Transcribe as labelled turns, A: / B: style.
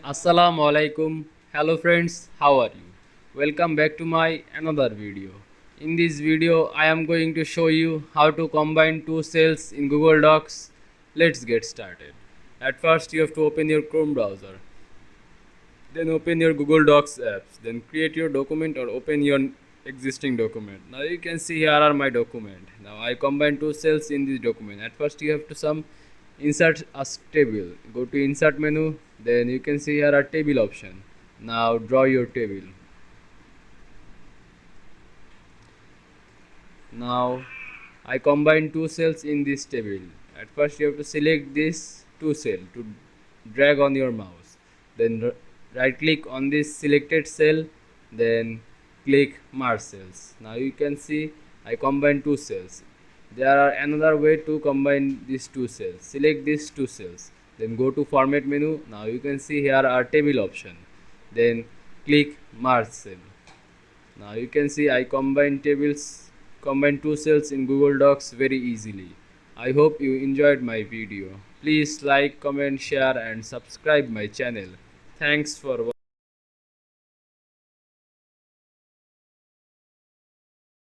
A: Assalamu Walaikum. Hello friends, how are you? Welcome back to my another video. In this video, I am going to show you how to combine two cells in Google Docs. Let's get started. At first, you have to open your Chrome browser. Then open your Google Docs apps. Then create your document or open your existing document. Now you can see here are my document. Now I combine two cells in this document. At first, you have to insert a table. Go to insert menu, then you can see here a table option. Now draw your table. Now I combine two cells in this table. At first you have to select this two cell to drag on your mouse, then right click on this selected cell, then click merge cells. Now you can see I combine two cells. There are another way to combine these two cells. Select these two cells, then go to format menu. Now you can see here are table option, then click merge cell. Now you can see I combine two cells in Google Docs very easily. I hope you enjoyed my video. Please like, comment, share and subscribe my channel. Thanks for watching.